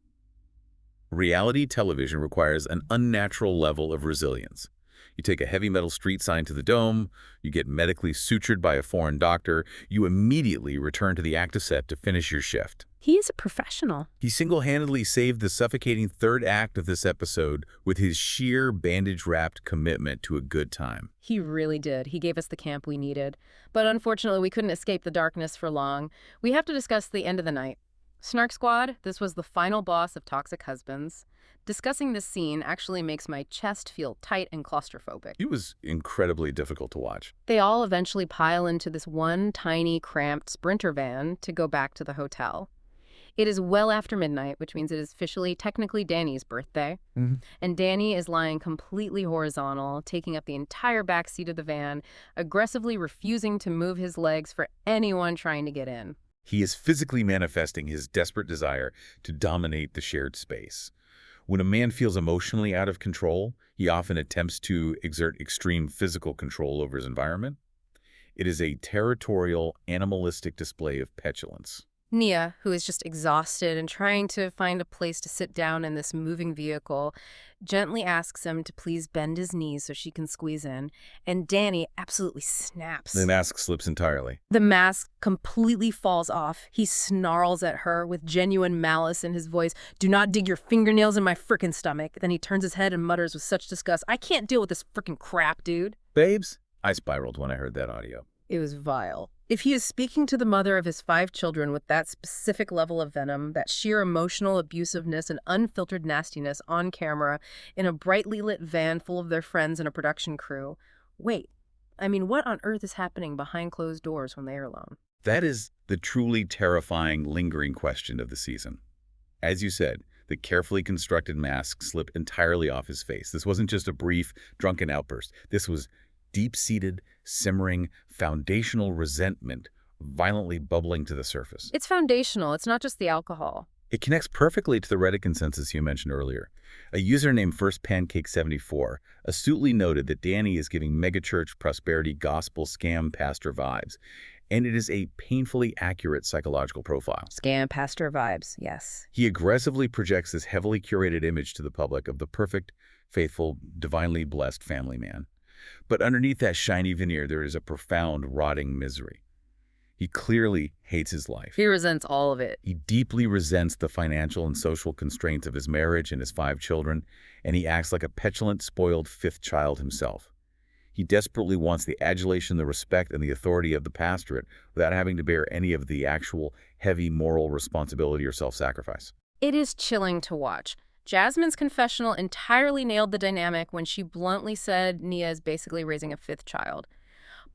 Reality television requires an unnatural level of resilience. You take a heavy metal street sign to the dome, you get medically sutured by a foreign doctor, you immediately return to the active set to finish your shift. He is a professional. He single-handedly saved the suffocating third act of this episode with his sheer bandage-wrapped commitment to a good time. He really did. He gave us the camp we needed. But unfortunately, we couldn't escape the darkness for long. We have to discuss the end of the night. Snark Squad, this was the final boss of Toxic Husbands. Discussing this scene actually makes my chest feel tight and claustrophobic. It was incredibly difficult to watch. They all eventually pile into this one tiny, cramped Sprinter van to go back to the hotel. It is well after midnight, which means it is officially technically Danny's birthday. And Danny is lying completely horizontal, taking up the entire back seat of the van, aggressively refusing to move his legs for anyone trying to get in. He is physically manifesting his desperate desire to dominate the shared space. When a man feels emotionally out of control, he often attempts to exert extreme physical control over his environment. It is a territorial, animalistic display of petulance. Nia, who is just exhausted and trying to find a place to sit down in this moving vehicle, gently asks him to please bend his knees so she can squeeze in, and Danny absolutely snaps. The mask slips entirely. The mask completely falls off. He snarls at her with genuine malice in his voice, "Do not dig your fingernails in my frickin' stomach." Then he turns his head and mutters with such disgust, "I can't deal with this frickin' crap, dude." Babes, I spiraled when I heard that audio. It was vile. If he is speaking to the mother of his 5 children with that specific level of venom, that sheer emotional abusiveness and unfiltered nastiness on camera in a brightly lit van full of their friends and a production crew, wait, I mean, what on earth is happening behind closed doors when they are alone? That is the truly terrifying, lingering question of the season. As you said, the carefully constructed mask slipped entirely off his face. This wasn't just a brief, drunken outburst. This was deep-seated, simmering, foundational resentment violently bubbling to the surface. It's foundational. It's not just the alcohol. It connects perfectly to the Reddit consensus you mentioned earlier. A user named FirstPancake74 astutely noted that Danny is giving megachurch prosperity gospel scam pastor vibes, and it is a painfully accurate psychological profile. Scam pastor vibes, yes. He aggressively projects this heavily curated image to the public of the perfect, faithful, divinely blessed family man. But underneath that shiny veneer, there is a profound, rotting misery. He clearly hates his life. He resents all of it. He deeply resents the financial and social constraints of his marriage and his 5 children, and he acts like a petulant, spoiled 5th child himself. He desperately wants the adulation, the respect, and the authority of the pastorate without having to bear any of the actual heavy moral responsibility or self-sacrifice. It is chilling to watch. Jasmine's confessional entirely nailed the dynamic when she bluntly said Nia is basically raising a fifth child.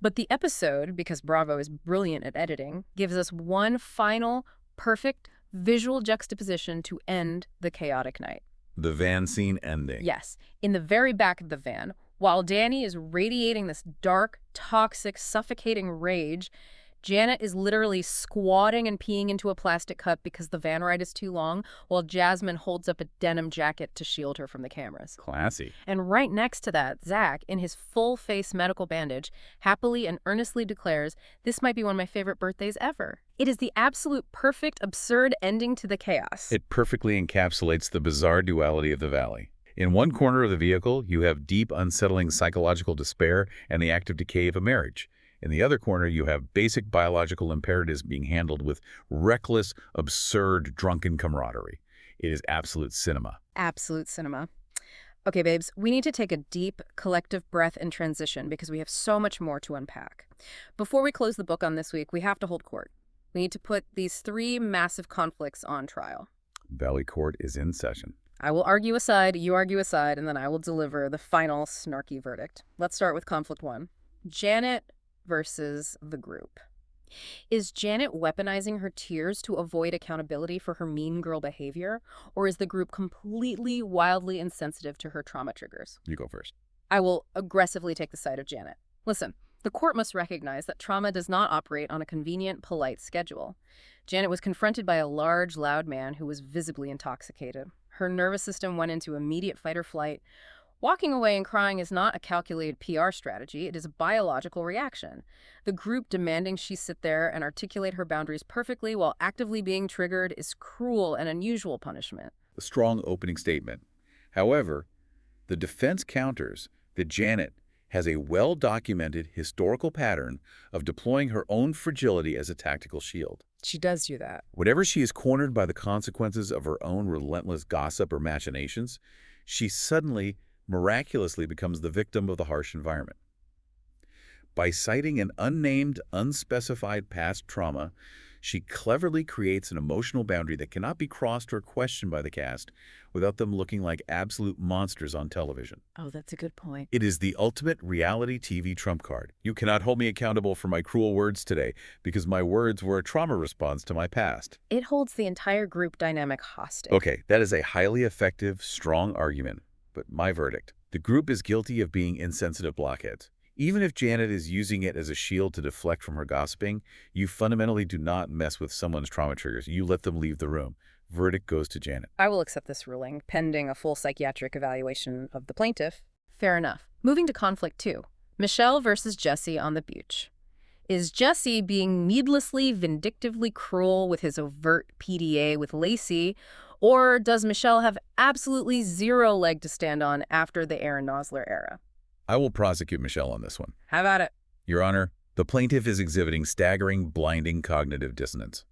But the episode, because Bravo is brilliant at editing, gives us one final, perfect visual juxtaposition to end the chaotic night. The van scene ending. Yes, in the very back of the van, while Danny is radiating this dark, toxic, suffocating rage, Janet is literally squatting and peeing into a plastic cup because the van ride is too long, while Jasmine holds up a denim jacket to shield her from the cameras. Classy. And right next to that, Zack, in his full-face medical bandage, happily and earnestly declares, "This might be one of my favorite birthdays ever." It is the absolute perfect, absurd ending to the chaos. It perfectly encapsulates the bizarre duality of the valley. In one corner of the vehicle, you have deep, unsettling psychological despair and the active decay of a marriage. In the other corner, you have basic biological imperatives being handled with reckless, absurd, drunken camaraderie. It is absolute cinema. Absolute cinema. Okay, babes, we need to take a deep, collective breath and transition because we have so much more to unpack. Before we close the book on this week, we have to hold court. We need to put these three massive conflicts on trial. Valley Court is in session. I will argue a side, you argue a side, and then I will deliver the final snarky verdict. Let's start with conflict one. Janet versus the group. Is Janet weaponizing her tears to avoid accountability for her mean girl behavior, or is the group completely, wildly insensitive to her trauma triggers? You go first. I will aggressively take the side of Janet. Listen, the court must recognize that trauma does not operate on a convenient, polite schedule. Janet was confronted by a large, loud man who was visibly intoxicated. Her nervous system went into immediate fight or flight. Walking away and crying is not a calculated PR strategy. It is a biological reaction. The group demanding she sit there and articulate her boundaries perfectly while actively being triggered is cruel and unusual punishment. A strong opening statement. However, the defense counters that Janet has a well-documented historical pattern of deploying her own fragility as a tactical shield. She does do that. Whenever she is cornered by the consequences of her own relentless gossip or machinations, she suddenly, miraculously becomes the victim of the harsh environment. By citing an unnamed, unspecified past trauma, she cleverly creates an emotional boundary that cannot be crossed or questioned by the cast without them looking like absolute monsters on television. Oh, that's a good point. It is the ultimate reality TV trump card. You cannot hold me accountable for my cruel words today because my words were a trauma response to my past. It holds the entire group dynamic hostage. Okay, that is a highly effective, strong argument. But my verdict, the group is guilty of being insensitive blockheads. Even if Janet is using it as a shield to deflect from her gossiping, you fundamentally do not mess with someone's trauma triggers. You let them leave the room. Verdict goes to Janet. I will accept this ruling, pending a full psychiatric evaluation of the plaintiff. Fair enough. Moving to conflict 2. Michelle versus Jesse on the beach. Is Jesse being needlessly, vindictively cruel with his overt PDA with Lacey, or does Michelle have absolutely zero leg to stand on after the Aaron Nosler era? I will prosecute Michelle on this one. How about it? Your Honor, the plaintiff is exhibiting staggering, blinding cognitive dissonance.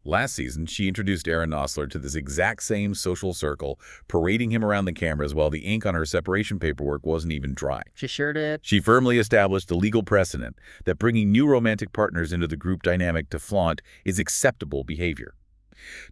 Last season, she introduced Aaron Nosler to this exact same social circle, parading him around the cameras while the ink on her separation paperwork wasn't even dry. She sure did. She firmly established a legal precedent that bringing new romantic partners into the group dynamic to flaunt is acceptable behavior.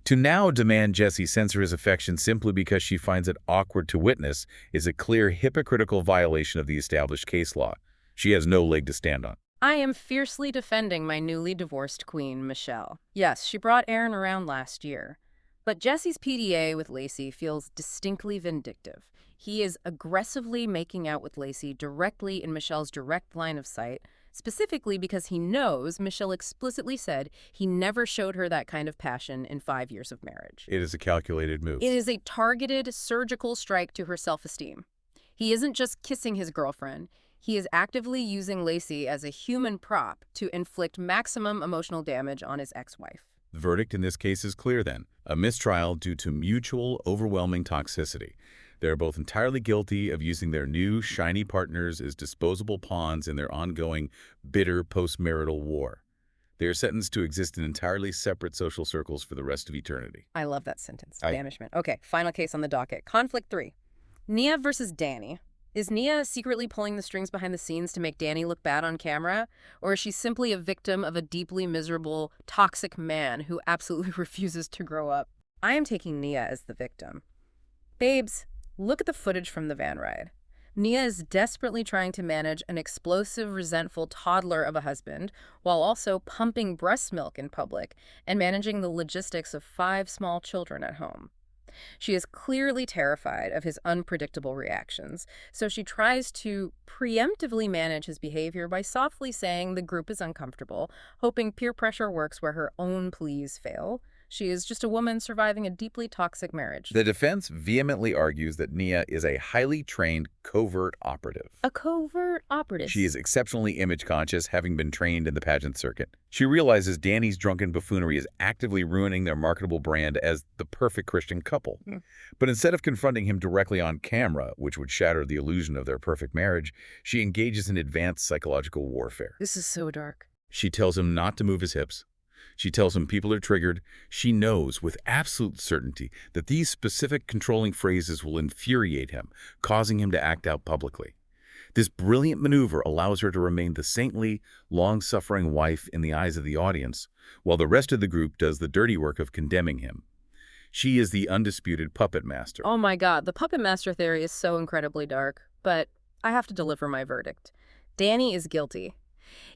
To now demand Jesse censor his affection simply because she finds it awkward to witness is a clear hypocritical violation of the established case law. She has no leg to stand on. I am fiercely defending my newly divorced queen, Michelle. Yes, she brought Aaron around last year. But Jesse's PDA with Lacey feels distinctly vindictive. He is aggressively making out with Lacey directly in Michelle's direct line of sight, specifically because he knows Michelle explicitly said he never showed her that kind of passion in 5 years of marriage. It is a calculated move. It is a targeted, surgical strike to her self-esteem. He isn't just kissing his girlfriend. He is actively using Lacey as a human prop to inflict maximum emotional damage on his ex-wife. The verdict in this case is clear then. A mistrial due to mutual, overwhelming toxicity. They are both entirely guilty of using their new, shiny partners as disposable pawns in their ongoing, bitter post-marital war. They are sentenced to exist in entirely separate social circles for the rest of eternity. I love that sentence. Banishment. Okay, final case on the docket. Conflict 3. Nia versus Danny. Is Nia secretly pulling the strings behind the scenes to make Danny look bad on camera? Or is she simply a victim of a deeply miserable, toxic man who absolutely refuses to grow up? I am taking Nia as the victim. Babes, look at the footage from the van ride. Nia is desperately trying to manage an explosive, resentful toddler of a husband while also pumping breast milk in public and managing the logistics of 5 small children at home. She is clearly terrified of his unpredictable reactions, so she tries to preemptively manage his behavior by softly saying the group is uncomfortable, hoping peer pressure works where her own pleas fail. She is just a woman surviving a deeply toxic marriage. The defense vehemently argues that Nia is a highly trained covert operative. A covert operative. She is exceptionally image-conscious, having been trained in the pageant circuit. She realizes Danny's drunken buffoonery is actively ruining their marketable brand as the perfect Christian couple. But instead of confronting him directly on camera, which would shatter the illusion of their perfect marriage, she engages in advanced psychological warfare. This is so dark. She tells him not to move his hips. She tells him people are triggered. She knows with absolute certainty that these specific controlling phrases will infuriate him, causing him to act out publicly. This brilliant maneuver allows her to remain the saintly, long-suffering wife in the eyes of the audience, while the rest of the group does the dirty work of condemning him. She is the undisputed puppet master. Oh my god, the puppet master theory is so incredibly dark, but I have to deliver my verdict. Danny is guilty.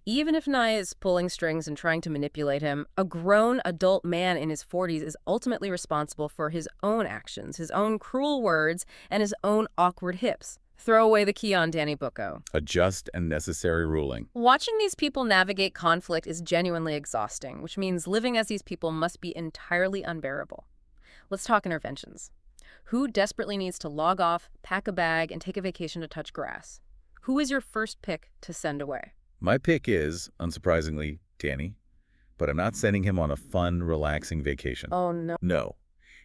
Even if Nia is pulling strings and trying to manipulate him, a grown adult man in his 40s is ultimately responsible for his own actions, his own cruel words, and his own awkward hips. Throw away the key on Danny Bucco. A just and necessary ruling. Watching these people navigate conflict is genuinely exhausting, which means living as these people must be entirely unbearable. Let's talk interventions. Who desperately needs to log off, pack a bag, and take a vacation to touch grass? Who is your first pick to send away? My pick is, unsurprisingly, Danny, but I'm not sending him on a fun, relaxing vacation. Oh, no. No.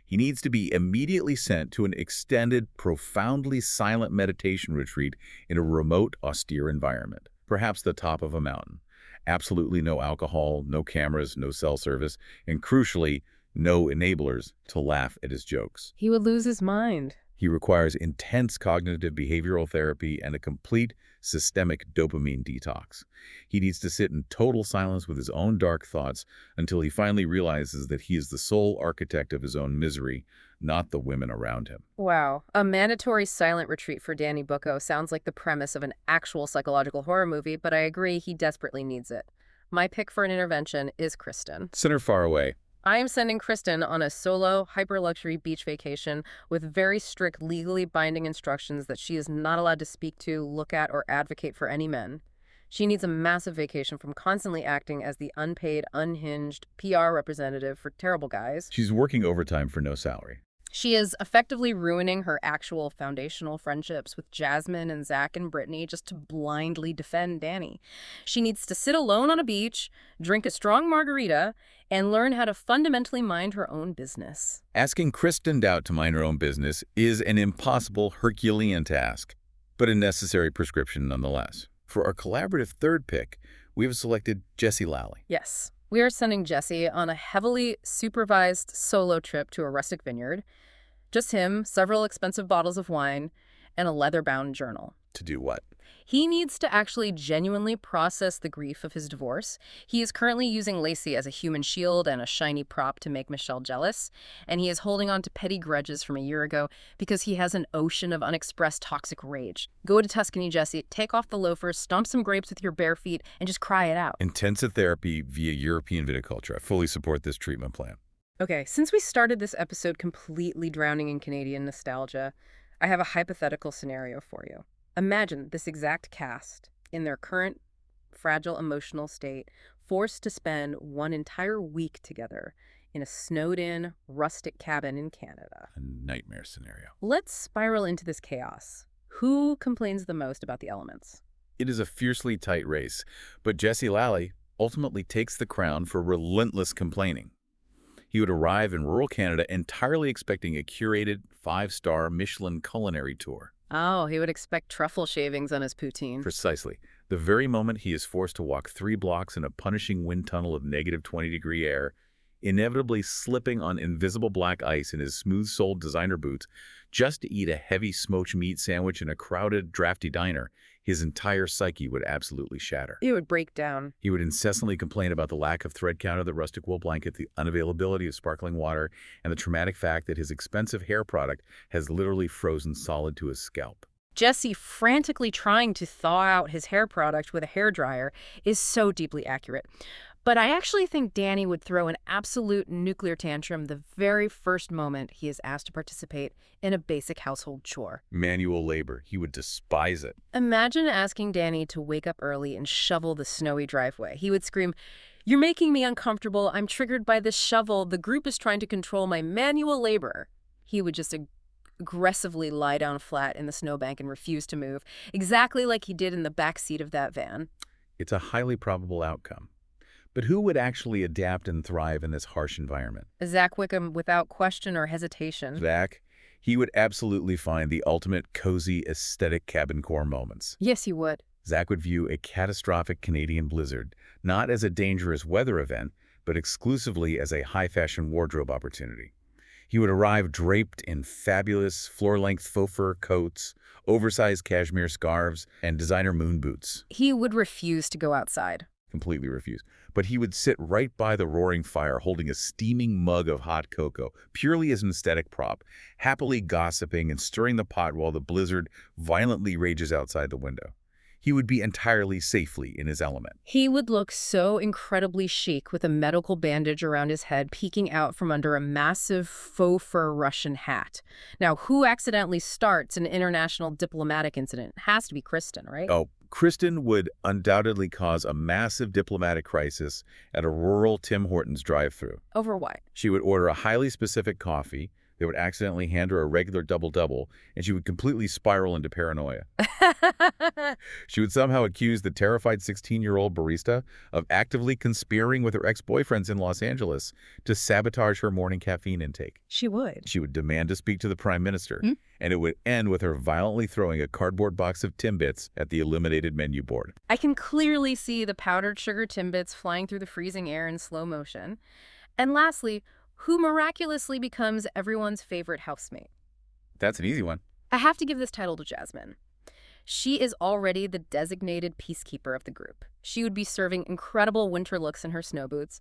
He needs to be immediately sent to an extended, profoundly silent meditation retreat in a remote, austere environment, perhaps the top of a mountain. Absolutely no alcohol, no cameras, no cell service, and crucially, no enablers to laugh at his jokes. He would lose his mind. He requires intense cognitive behavioral therapy and a complete systemic dopamine detox. He needs to sit in total silence with his own dark thoughts until he finally realizes that he is the sole architect of his own misery, not the women around him. Wow. A mandatory silent retreat for Danny Bucco sounds like the premise of an actual psychological horror movie, but I agree he desperately needs it. My pick for an intervention is Kristen. Send her far away. I am sending Kristen on a solo, hyper-luxury beach vacation with very strict, legally binding instructions that she is not allowed to speak to, look at, or advocate for any men. She needs a massive vacation from constantly acting as the unpaid, unhinged PR representative for terrible guys. She's working overtime for no salary. She is effectively ruining her actual foundational friendships with Jasmine and Zack and Brittany just to blindly defend Danny. She needs to sit alone on a beach, drink a strong margarita, and learn how to fundamentally mind her own business. Asking Kristen Dowd to mind her own business is an impossible Herculean task, but a necessary prescription nonetheless. For our collaborative third pick, we have selected Jessie Lally. Yes, we are sending Jesse on a heavily supervised solo trip to a rustic vineyard. Just him, several expensive bottles of wine, and a leather-bound journal. To do what? He needs to actually genuinely process the grief of his divorce. He is currently using Lacey as a human shield and a shiny prop to make Michelle jealous, and he is holding on to petty grudges from a year ago because he has an ocean of unexpressed toxic rage. Go to Tuscany, Jesse, take off the loafers, stomp some grapes with your bare feet, and just cry it out. Intensive therapy via European viticulture. I fully support this treatment plan. Okay, since we started this episode completely drowning in Canadian nostalgia, I have a hypothetical scenario for you. Imagine this exact cast, in their current fragile emotional state, forced to spend one entire week together in a snowed-in, rustic cabin in Canada. A nightmare scenario. Let's spiral into this chaos. Who complains the most about the elements? It is a fiercely tight race, but Jessie Lally ultimately takes the crown for relentless complaining. He would arrive in rural Canada entirely expecting a curated 5-star Michelin culinary tour. Oh, he would expect truffle shavings on his poutine. Precisely. The very moment he is forced to walk 3 blocks in a punishing wind tunnel of -20-degree air, inevitably slipping on invisible black ice in his smooth-soled designer boots just to eat a heavy smoked meat sandwich in a crowded, drafty diner, his entire psyche would absolutely shatter. It would break down. He would incessantly complain about the lack of thread count of the rustic wool blanket, the unavailability of sparkling water, and the traumatic fact that his expensive hair product has literally frozen solid to his scalp. Jesse frantically trying to thaw out his hair product with a hairdryer is so deeply accurate. But I actually think Danny would throw an absolute nuclear tantrum the very first moment he is asked to participate in a basic household chore. Manual labor. He would despise it. Imagine asking Danny to wake up early and shovel the snowy driveway. He would scream, "You're making me uncomfortable. I'm triggered by this shovel. The group is trying to control my manual labor." He would just aggressively lie down flat in the snowbank and refuse to move, exactly like he did in the back seat of that van. It's a highly probable outcome. But who would actually adapt and thrive in this harsh environment? Zack Wickham, without question or hesitation. Zack, he would absolutely find the ultimate cozy, aesthetic cabin core moments. Yes, he would. Zack would view a catastrophic Canadian blizzard not as a dangerous weather event, but exclusively as a high-fashion wardrobe opportunity. He would arrive draped in fabulous floor-length faux fur coats, oversized cashmere scarves, and designer moon boots. He would refuse to go outside. Completely refuse. But he would sit right by the roaring fire holding a steaming mug of hot cocoa, purely as an aesthetic prop, happily gossiping and stirring the pot while the blizzard violently rages outside the window. He would be entirely safely in his element. He would look so incredibly chic with a medical bandage around his head peeking out from under a massive faux fur Russian hat. Now, who accidentally starts an international diplomatic incident? It has to be Kristen, right? Oh, Kristen would undoubtedly cause a massive diplomatic crisis at a rural Tim Hortons drive-thru. Over what? She would order a highly specific coffee. They would accidentally hand her a regular double-double, and she would completely spiral into paranoia. She would somehow accuse the terrified 16-year-old barista of actively conspiring with her ex-boyfriends in Los Angeles to sabotage her morning caffeine intake. She would. She would demand to speak to the Prime Minister, and it would end with her violently throwing a cardboard box of Timbits at the illuminated menu board. I can clearly see the powdered sugar Timbits flying through the freezing air in slow motion. And lastly, who miraculously becomes everyone's favorite housemate? That's an easy one. I have to give this title to Jasmine. She is already the designated peacekeeper of the group. She would be serving incredible winter looks in her snow boots,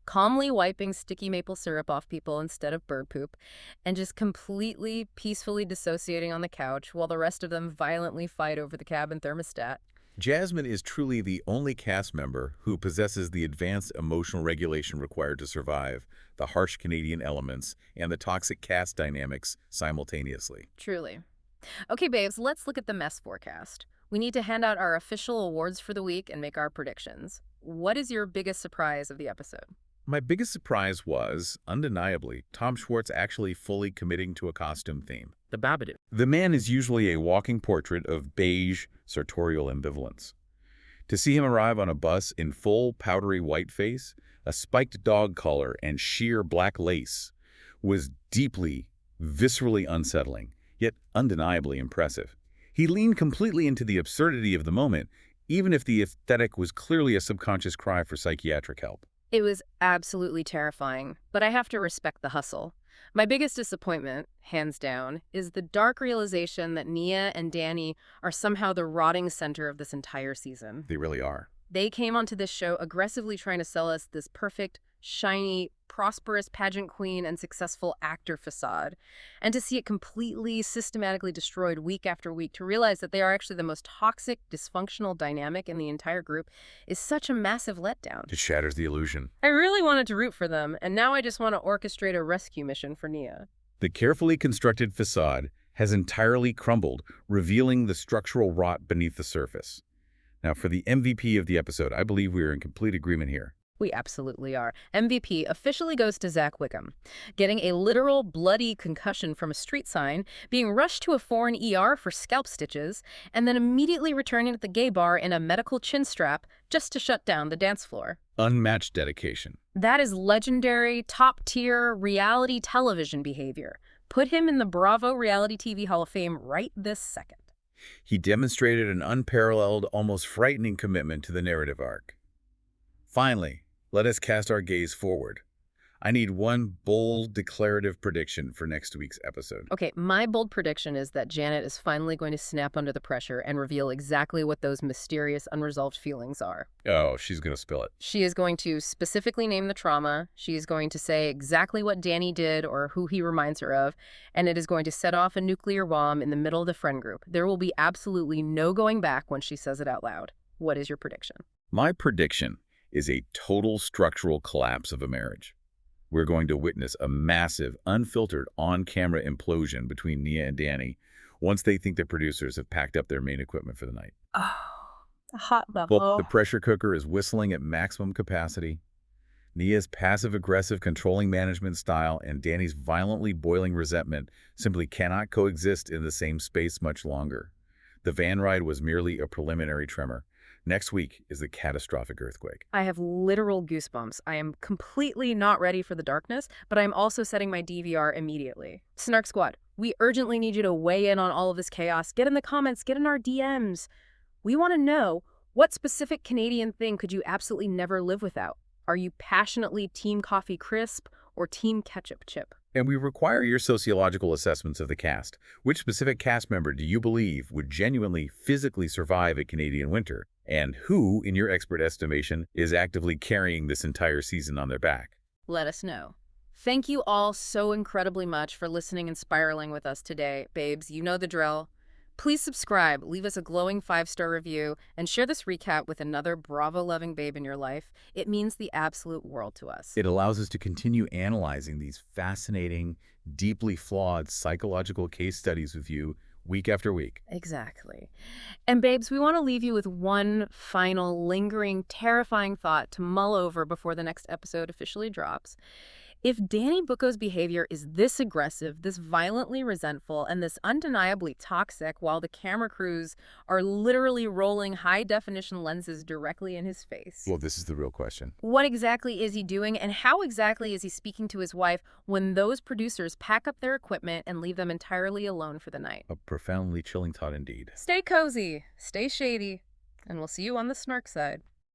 calmly wiping sticky maple syrup off people instead of bird poop, and just completely peacefully dissociating on the couch while the rest of them violently fight over the cabin thermostat. Jasmine is truly the only cast member who possesses the advanced emotional regulation required to survive the harsh Canadian elements and the toxic cast dynamics simultaneously. Truly. Okay, babes, let's look at the mess forecast. We need to hand out our official awards for the week and make our predictions. What is your biggest surprise of the episode? My biggest surprise was, undeniably, Tom Schwartz actually fully committing to a costume theme. The Babadook. The man is usually a walking portrait of beige, sartorial ambivalence. To see him arrive on a bus in full powdery white face, a spiked dog collar, and sheer black lace was deeply, viscerally unsettling, yet undeniably impressive. He leaned completely into the absurdity of the moment, even if the aesthetic was clearly a subconscious cry for psychiatric help. It was absolutely terrifying, but I have to respect the hustle. My biggest disappointment, hands down, is the dark realization that Nia and Danny are somehow the rotting center of this entire season. They really are. They came onto this show aggressively trying to sell us this perfect, shiny, prosperous pageant queen and successful actor facade. And to see it completely, systematically destroyed week after week, to realize that they are actually the most toxic, dysfunctional dynamic in the entire group is such a massive letdown. It shatters the illusion. I really wanted to root for them, and now I just want to orchestrate a rescue mission for Nia. The carefully constructed facade has entirely crumbled, revealing the structural rot beneath the surface. Now, for the MVP of the episode, I believe we are in complete agreement here. We absolutely are. MVP officially goes to Zack Wickham, getting a literal bloody concussion from a street sign, being rushed to a foreign ER for scalp stitches, and then immediately returning to the gay bar in a medical chin strap just to shut down the dance floor. Unmatched dedication. That is legendary, top-tier reality television behavior. Put him in the Bravo Reality TV Hall of Fame right this second. He demonstrated an unparalleled, almost frightening commitment to the narrative arc. Finally, let us cast our gaze forward. I need one bold declarative prediction for next week's episode. Okay, my bold prediction is that Janet is finally going to snap under the pressure and reveal exactly what those mysterious, unresolved feelings are. Oh, she's going to spill it. She is going to specifically name the trauma. She is going to say exactly what Danny did or who he reminds her of, and it is going to set off a nuclear bomb in the middle of the friend group. There will be absolutely no going back when she says it out loud. What is your prediction? My prediction is a total structural collapse of a marriage. We're going to witness a massive, unfiltered, on-camera implosion between Nia and Danny once they think the producers have packed up their main equipment for the night. Oh, the hot Well, level. the pressure cooker is whistling at maximum capacity. Nia's passive-aggressive controlling management style and Danny's violently boiling resentment simply cannot coexist in the same space much longer. The van ride was merely a preliminary tremor. Next week is the catastrophic earthquake. I have literal goosebumps. I am completely not ready for the darkness, but I'm also setting my DVR immediately. Snark Squad, we urgently need you to weigh in on all of this chaos. Get in the comments, get in our DMs. We want to know, what specific Canadian thing could you absolutely never live without? Are you passionately Team Coffee Crisp or Team Ketchup Chip? And we require your sociological assessments of the cast. Which specific cast member do you believe would genuinely physically survive a Canadian winter? And who, in your expert estimation, is actively carrying this entire season on their back? Let us know. Thank you all so incredibly much for listening and spiraling with us today. Babes, you know the drill. Please subscribe, leave us a glowing 5-star review, and share this recap with another Bravo-loving babe in your life. It means the absolute world to us. It allows us to continue analyzing these fascinating, deeply flawed psychological case studies with you week after week. Exactly. And babes, we want to leave you with one final, lingering, terrifying thought to mull over before the next episode officially drops. If Danny Bucco's behavior is this aggressive, this violently resentful, and this undeniably toxic while the camera crews are literally rolling high-definition lenses directly in his face, Well, this is the real question. what exactly is he doing, and how exactly is he speaking to his wife when those producers pack up their equipment and leave them entirely alone for the night? A profoundly chilling thought indeed. Stay cozy, stay shady, and we'll see you on the snark side.